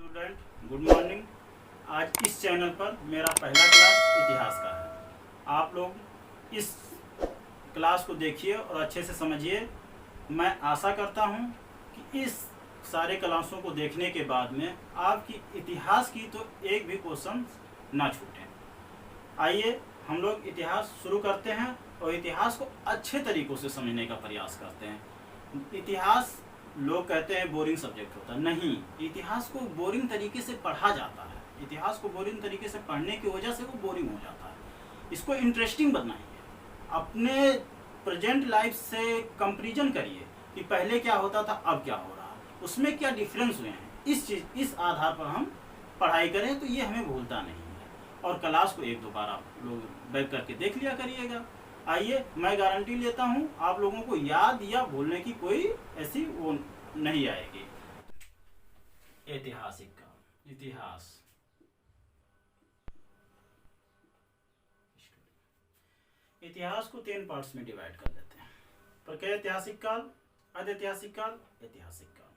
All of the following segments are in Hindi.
Student, good morning. आज इस चैनल पर मेरा पहला क्लास इतिहास का है। आप लोग इस क्लास को देखिए और अच्छे से समझिए। मैं आशा करता हूँ कि इस सारे क्लासों को देखने के बाद में आपकी इतिहास की तो एक भी क्वेश्चन ना छूटे। आइए हम लोग इतिहास शुरू करते हैं और इतिहास को अच्छे तरीक़ों से समझने का प्रयास करते हैं। इतिहास लोग कहते हैं बोरिंग सब्जेक्ट होता है, नहीं, इतिहास को बोरिंग तरीके से पढ़ा जाता है। इतिहास को बोरिंग तरीके से पढ़ने की वजह से वो बोरिंग हो जाता है। इसको इंटरेस्टिंग बनाइए, अपने प्रेजेंट लाइफ से कंपैरिजन करिए कि पहले क्या होता था, अब क्या हो रहा है, उसमें क्या डिफरेंस हुए हैं। इस आधार पर हम पढ़ाई करें तो ये हमें भूलता नहीं है। और क्लास को एक दो बार आप लोग बैक करके देख लिया करिएगा। आइए, मैं गारंटी लेता हूँ आप लोगों को याद या भूलने की कोई ऐसी वो नहीं आएगी। ऐतिहासिक काल, इतिहास। इतिहास को 3 पार्ट्स में डिवाइड कर लेते हैं। प्रागैतिहासिक काल, अधैतिहासिक काल, ऐतिहासिक काल।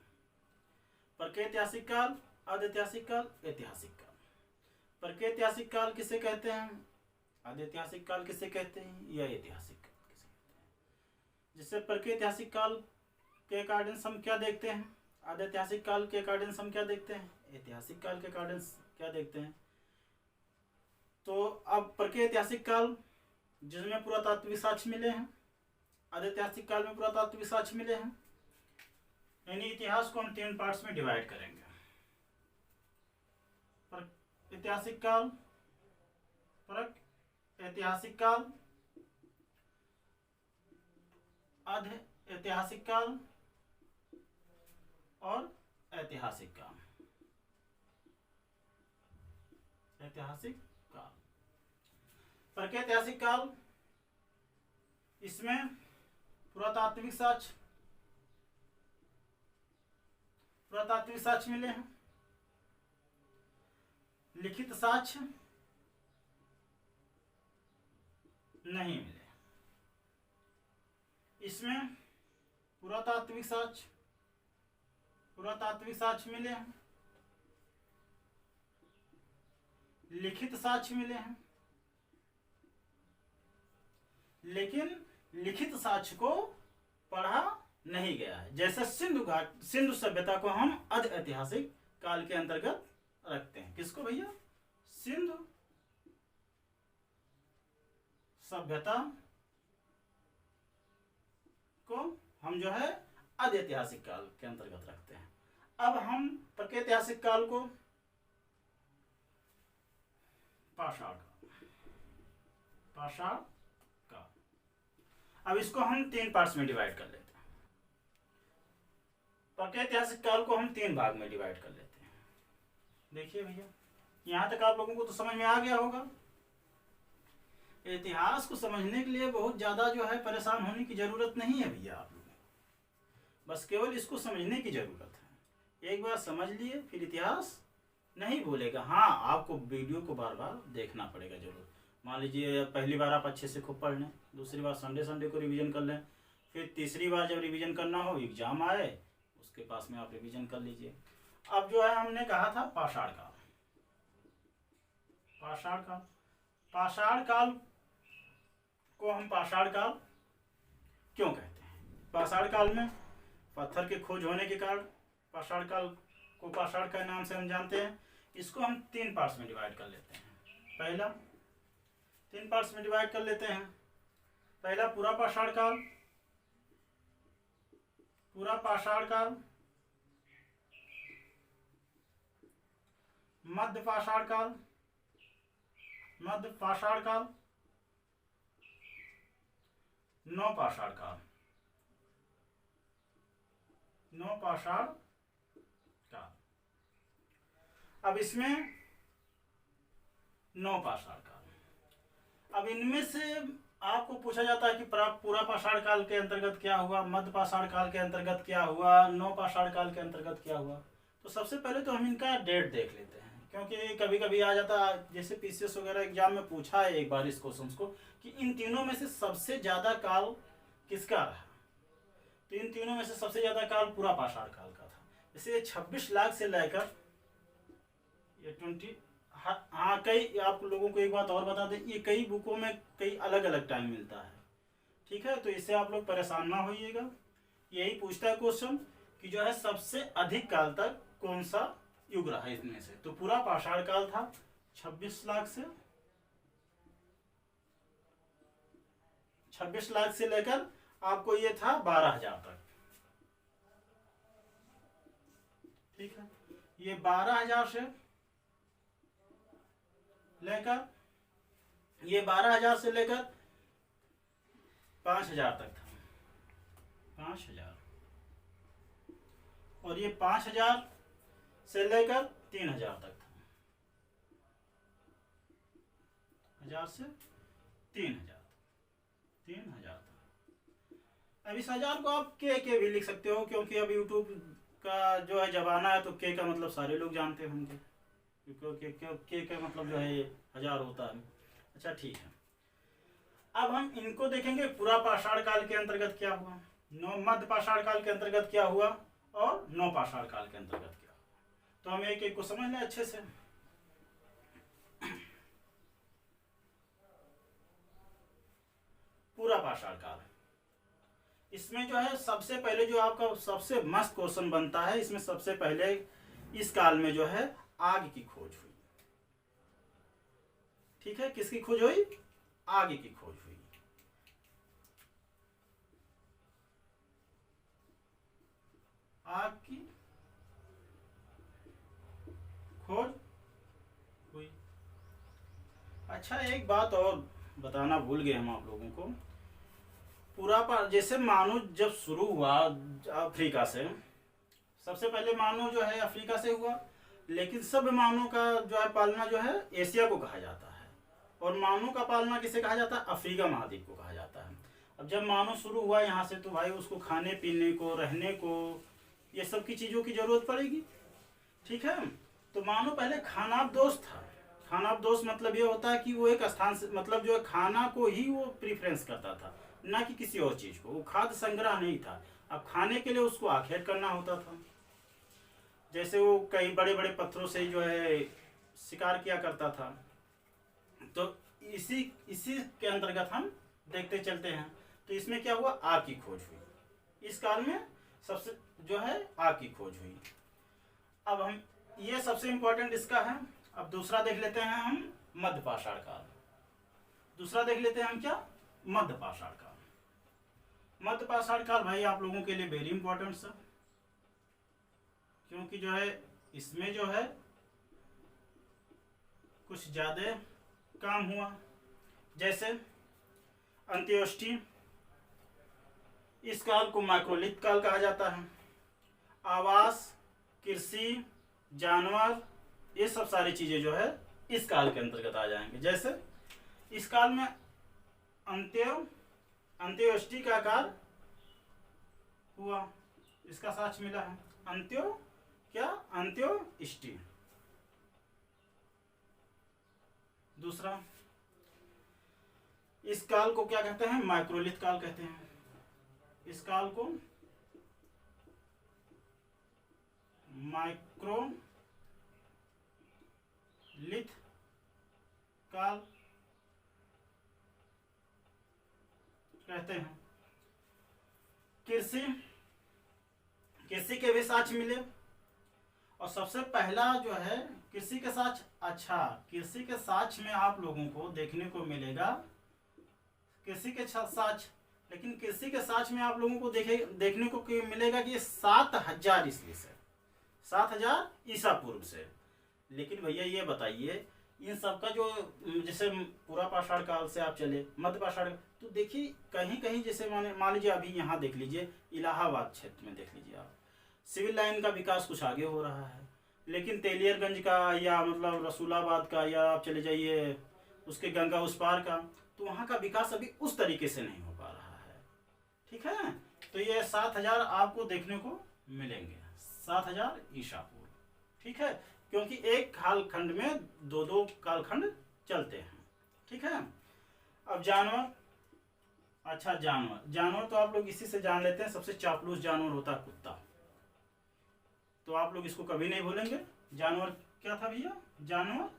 प्रागैतिहासिक काल, अधैतिहासिक काल, ऐतिहासिक काल। प्रागैतिहासिक काल किसे कहते हैं, अधैतिहासिक काल किसे कहते हैं, या ऐतिहासिक काल किसे कहते हैं। जिससे प्रागैतिहासिक काल के अकॉर्डिंग हम क्या देखते हैं, अधैतिहासिक काल के अकॉर्डिंग हम क्या देखते हैं, ऐतिहासिक काल के अकॉर्डिंग क्या देखते हैं। तो अब प्रागैतिहासिक काल जिसमें पुरातात्विक साक्ष्य मिले हैं, अधैतिहासिक काल में पुरातात्विक साक्ष्य मिले हैं। यानी इतिहास को हम 3 पार्ट्स में डिवाइड करेंगे। ऐतिहासिक काल, प्रागैतिहासिक काल, अधैतिहासिक काल और ऐतिहासिक काल। ऐतिहासिक काल, प्रागैतिहासिक काल, इसमें पुरातात्विक साक्ष्य मिले हैं, लिखित साक्ष्य नहीं मिले। इसमें पुरातात्विक साक्ष्य मिले हैं, लिखित साक्ष्य मिले हैं, लेकिन लिखित साक्ष्य को पढ़ा नहीं गया है। जैसे सिंधु सभ्यता को हम अधैतिहासिक काल के अंतर्गत रखते हैं। किसको भैया, सिंधु सभ्यता को हम जो है अधैतिहासिक काल के अंतर्गत रखते हैं। अब हम प्रागैतिहासिक काल को पाषाण काल, अब इसको हम 3 पार्ट्स में डिवाइड कर लेते हैं। प्रागैतिहासिक काल को हम 3 भाग में डिवाइड कर लेते हैं। देखिए भैया, यहां तक आप लोगों को तो समझ में आ गया होगा। इतिहास को समझने के लिए बहुत ज्यादा जो है परेशान होने की जरूरत नहीं है भैया। आप लोगों को बस केवल इसको समझने की जरूरत है। एक बार समझ लिए फिर इतिहास नहीं भूलेगा। हाँ, आपको वीडियो को बार बार देखना पड़ेगा जरूर। मान लीजिए पहली बार आप अच्छे से खूब पढ़ लें, दूसरी बार संडे को रिवीजन कर लें, फिर तीसरी बार जब रिवीजन करना हो, एग्जाम आए, उसके पास में आप रिवीजन कर लीजिए। अब जो है हमने कहा था पाषाण काल। पाषाण काल को हम पाषाण काल क्यों कहते हैं। पाषाण काल में पत्थर के खोज होने के कारण पाषाण काल को पाषाण के नाम से हम जानते हैं। इसको हम 3 पार्ट्स में डिवाइड कर लेते हैं। पहला 3 पार्ट्स में डिवाइड कर लेते हैं। पहला पूरा पाषाण काल, मध्य पाषाण काल, नवपाषाण काल। अब इसमें नवपाषाण काल, अब इनमें से आपको पूछा जाता है कि पूरा पाषाण काल के अंतर्गत क्या हुआ, मध्य पाषाण काल के अंतर्गत क्या हुआ, नवपाषाण काल के अंतर्गत क्या हुआ। तो सबसे पहले तो हम इनका डेट देख लेते हैं, क्योंकि कभी कभी आ जाता है, जैसे पीसीएस वगैरह एग्जाम में पूछा है एक बार इस क्वेश्चन को कि इन तीनों में से सबसे ज्यादा काल किसका रहा। तो इन तीनों में से सबसे ज्यादा काल पूरा पाषाण काल का था। जैसे 26 लाख से लेकर ये 20। हाँ, कई आप लोगों को एक बात और बता दें, ये कई बुकों में कई अलग अलग टाइम मिलता है। ठीक है, तो इससे आप लोग परेशान ना होइएगा। यही पूछता है क्वेश्चन कि जो है सबसे अधिक काल तक कौन सा युग रहा इसमें से। तो पूरा पाषाण काल था 26 लाख से लेकर आपको ये था 12,000 तक। ठीक है, ये 12,000 से लेकर 5,000 तक था। 5,000 और ये 5,000 से लेकर 3,000 तक था। 1,000 से 3,000 तक। अब इस 1,000 को आप के भी लिख सकते हो, क्योंकि अब यूट्यूब का जो है जमाना है, तो के का मतलब सारे लोग जानते होंगे, क्योंकि के का मतलब जो है 1,000 होता है। अच्छा ठीक है, अब हम इनको देखेंगे पूरा पाषाण काल के अंतर्गत क्या हुआ, मध्य पाषाण काल के अंतर्गत क्या हुआ और नव पाषाण काल के अंतर्गत क्या हुआ। तो हम एक एक को समझ लें अच्छे से। पूरा पाषाण काल, इसमें जो है सबसे पहले जो आपका सबसे मस्त क्वेश्चन बनता है, इसमें सबसे पहले इस काल में जो है आग की खोज हुई। ठीक है, किसकी खोज हुई? आग की खोज हुई। आग की खोज हुई। अच्छा, एक बात और बताना भूल गए हम आप लोगों को। पूरा जैसे मानव जब शुरू हुआ अफ्रीका से, सबसे पहले मानव जो है अफ्रीका से हुआ, लेकिन सब मानव का जो है पालना जो है एशिया को कहा जाता है, और मानव का पालना किसे कहा जाता है? अफ्रीका महाद्वीप को कहा जाता है। अब जब मानव शुरू हुआ यहाँ से, तो भाई उसको खाने पीने को, रहने को, ये सब की चीज़ों की जरूरत पड़ेगी। ठीक है, तो मानव पहले खानाबदोश था। खानाबदोश मतलब ये होता है कि वो एक स्थान से, मतलब जो है खाना को ही वो प्रीफरेंस करता था, ना कि किसी और चीज़ को। वो खाद्य संग्रह नहीं था। अब खाने के लिए उसको आखेट करना होता था। जैसे वो कई बड़े बड़े पत्थरों से जो है शिकार किया करता था। तो इसी के अंतर्गत हम देखते चलते हैं। तो इसमें क्या हुआ? आग की खोज हुई। इस काल में सबसे जो है आग की खोज हुई। अब हम ये सबसे इंपॉर्टेंट इसका है। अब दूसरा देख लेते हैं हम, मध्य पाषाण काल। दूसरा देख लेते हैं हम क्या? मध्य पाषाण काल। मध्य पाषाण काल भाई आप लोगों के लिए वेरी इंपॉर्टेंट सर, क्योंकि जो है इसमें जो है कुछ ज्यादा काम हुआ। जैसे अंत्योष्टि, इस काल को माइक्रोलिथ काल कहा जाता है। आवास, कृषि, जानवर, ये सब सारी चीजें जो है इस काल के अंतर्गत आ जाएंगे। जैसे इस काल में अंत्योष्टि का काल हुआ, इसका साक्ष्य मिला है। अंत्योष्टि। दूसरा, इस काल को क्या कहते हैं? माइक्रोलिथ काल कहते हैं। इस काल को माइक्रोलिथ काल कहते हैं। कृषि के भी साक्ष्य मिले, और सबसे पहला जो है कृषि के साक्ष्य। अच्छा, कृषि के साक्ष्य में आप लोगों को देखने को मिलेगा कृषि के साक्ष्य, लेकिन कृषि के साक्ष्य में आप लोगों को देखने को मिलेगा कि 7,000 ईस्वी से, 7,000 ईसा पूर्व से। लेकिन भैया ये बताइए, इन सब का जो, जैसे पूरा पाषाण काल से आप चले मध्य पाषाण, तो देखिए कहीं कहीं जैसे मान लीजिए अभी यहाँ देख लीजिए, इलाहाबाद क्षेत्र में देख लीजिए आप, सिविल लाइन का विकास कुछ आगे हो रहा है, लेकिन तेलियरगंज का या मतलब रसूलाबाद का, या आप चले जाइए उसके गंगा उस पार का, तो वहाँ का विकास अभी उस तरीके से नहीं हो पा रहा है। ठीक है, तो ये 7,000 आपको देखने को मिलेंगे, 7,000 ईसा पूर्व। ठीक है, क्योंकि एक कालखंड में दो कालखंड चलते हैं। ठीक है, अब जानवर। अच्छा, जानवर तो आप लोग इसी से जान लेते हैं, सबसे चापलूस जानवर होता है कुत्ता। तो आप लोग इसको कभी नहीं भूलेंगे। जानवर क्या था भैया? जानवर,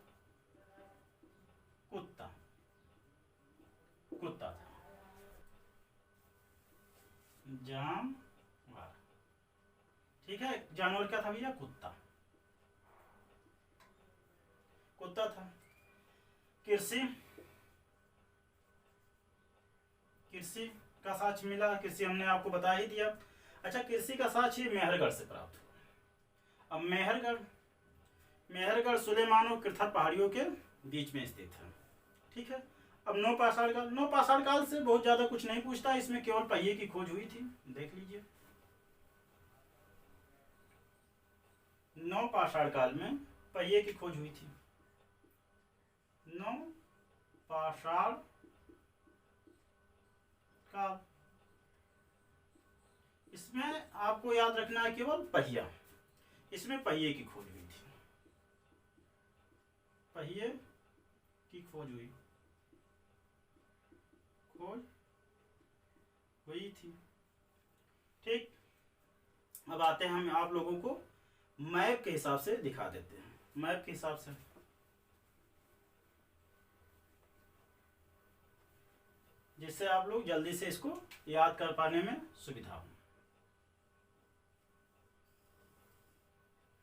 कुत्ता, कुत्ता था, जानवर। ठीक है, जानवर क्या था भैया? कुत्ता, कुत्ता था। कृषि, कृषि का साक्ष्य मिला, कृषि हमने आपको बता ही दिया। अच्छा, कृषि का साक्ष्य मेहरगढ़ से प्राप्त हुआ। अब मेहरगढ़, मेहरगढ़ सुलेमान और कृथर पहाड़ियों के बीच में स्थित है। ठीक है। अब नौपाषाण काल, नौपाषाण काल से बहुत ज्यादा कुछ नहीं पूछता, इसमें केवल पहिए की खोज हुई थी, देख लीजिए। नौपाषाण काल में पहिए की खोज हुई थी। नौपाषाण काल, इसमें आपको याद रखना है केवल पहिया, इसमें पहिए की खोज हुई थी, पहिए की खोज हुई, खोज हुई थी। ठीक, अब आते हैं हम आप लोगों को मैप के हिसाब से दिखा देते हैं, मैप के हिसाब से, जिससे आप लोग जल्दी से इसको याद कर पाने में सुविधा हो।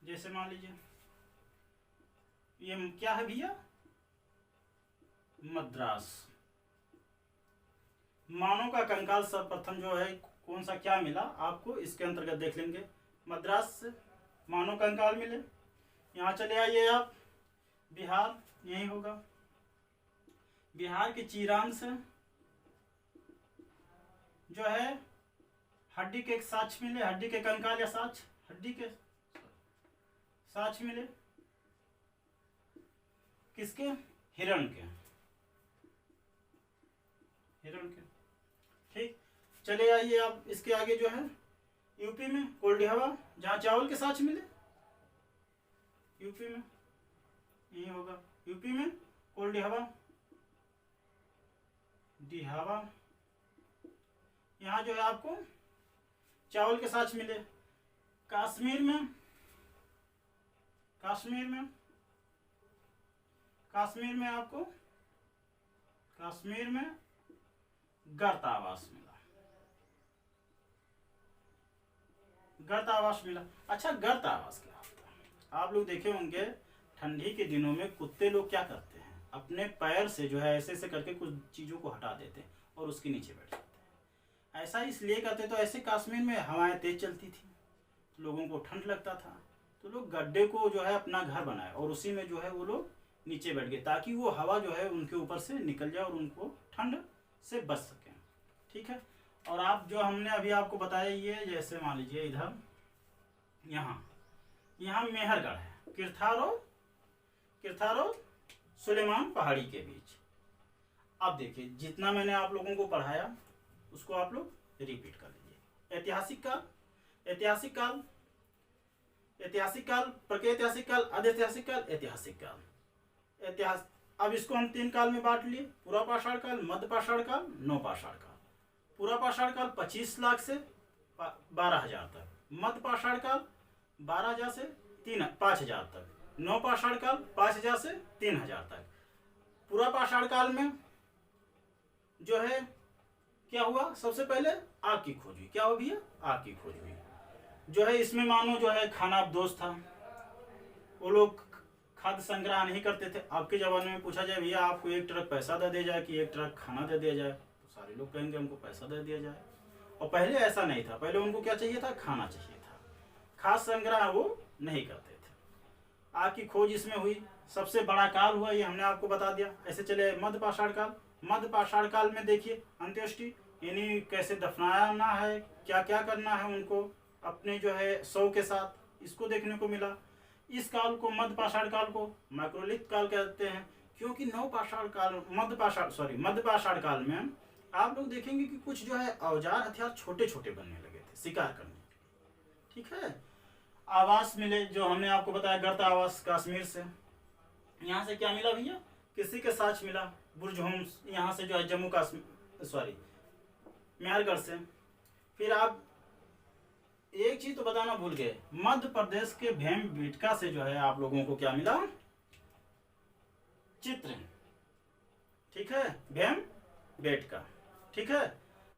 जैसे मान लीजिए ये क्या है भैया? मद्रास। मानव का कंकाल सर्वप्रथम जो है कौन सा क्या मिला आपको, इसके अंतर्गत देख लेंगे। मद्रास से मानव कंकाल मिले। यहाँ चले आइए आप, बिहार, यही होगा। बिहार के चीरान से जो है हड्डी के साक्ष्य मिले, हड्डी के कंकाल या साक्ष्य, हड्डी के साक्ष्य मिले। किसके? हिरण के, हिरण के। ठीक, चले आइए आप इसके आगे जो है यूपी में कोल्डिहवा, जहां चावल के साक्ष्य मिले, यूपी में यही होगा, यूपी में कोल्डिहवा, डिहावा, यहाँ जो है आपको चावल के साक्ष्य मिले। कश्मीर में, कश्मीर में, कश्मीर में आपको, कश्मीर में गर्त आवास मिला, गर्त आवास मिला। अच्छा, गर्त आवास क्या होता है? आप लोग देखे होंगे ठंडी के दिनों में कुत्ते लोग क्या करते हैं, अपने पैर से जो है ऐसे ऐसे करके कुछ चीजों को हटा देते हैं और उसके नीचे बैठ जाते हैं। ऐसा इसलिए करते, तो ऐसे कश्मीर में हवाएं तेज चलती थी, तो लोगों को ठंड लगता था, तो लोग गड्ढे को जो है अपना घर बनाए और उसी में जो है वो लोग नीचे बैठ गए, ताकि वो हवा जो है उनके ऊपर से निकल जाए और उनको ठंड से बच सके। ठीक है। और आप जो हमने अभी आपको बताया, ये जैसे मान लीजिए इधर यहाँ मेहरगढ़ है, किरथार और सुलेमान पहाड़ी के बीच। अब देखिए जितना मैंने आप लोगों को पढ़ाया उसको आप लोग रिपीट कर लीजिए। ऐतिहासिक काल, ऐतिहासिक काल, ऐतिहासिक काल, प्रागैतिहासिक काल, अधैतिहासिक काल, ऐतिहासिक काल। इतिहास, अब इसको हम 3 काल में बांट लिए, पुरापाषाण काल, मध्यपाषाण काल, नवपाषाण काल। पुरापाषाण काल 25 लाख से 12,000 तक, मध्यपाषाण काल 12,000 से 5,000 तक, नवपाषाण काल 5,000 से 3,000 तक। पुरापाषाण काल में जो है क्या हुआ, सबसे पहले आग की खोज हुई। क्या हो भैया? आग की खोज हुई। जो है इसमें मानो जो है खानाबदोश था, वो लोग खाद्य संग्रह नहीं करते थे। आपके जमाने में पूछा जाए भैया आपको 1 ट्रक पैसा दे दिया जाए कि 1 ट्रक खाना दे दिया जाए, तो सारे लोग कहेंगे हमको पैसा दे दिया जाए। और पहले ऐसा नहीं था, पहले उनको क्या चाहिए था? खाना चाहिए था। खाद्य संग्रह वो नहीं करते थे। आग की खोज इसमें हुई। सबसे बड़ा काल हुआ, ये हमने आपको बता दिया। ऐसे चले मध्यपाषाण काल। मध्यपाषाण काल में देखिए अंत्येष्टि, यानी कैसे दफनाना है, क्या क्या करना है उनको अपने जो है शव के साथ, इसको देखने को मिला। इस काल को, मध्यपाषाण काल को मैक्रोलिथ काल कहते हैं, क्योंकि नवपाषाण काल, मध्यपाषाण काल में आप लोग देखेंगे कि कुछ जो है औजार हथियार छोटे छोटे बनने लगे थे शिकार करने के लिए। ठीक है। आवास मिले, जो हमने आपको बताया गर्त आवास कश्मीर से। यहाँ से क्या मिला भैया? किसी के साक्ष मिला, बुर्ज होम्स, यहाँ से जो है जम्मू कश्मीर, मेहरगढ़ से। फिर आप एक चीज तो बताना भूल गए, मध्य प्रदेश के भीमबेटका से जो है आप लोगों को क्या मिला, चित्र। ठीक है, भीमबेटका। ठीक है।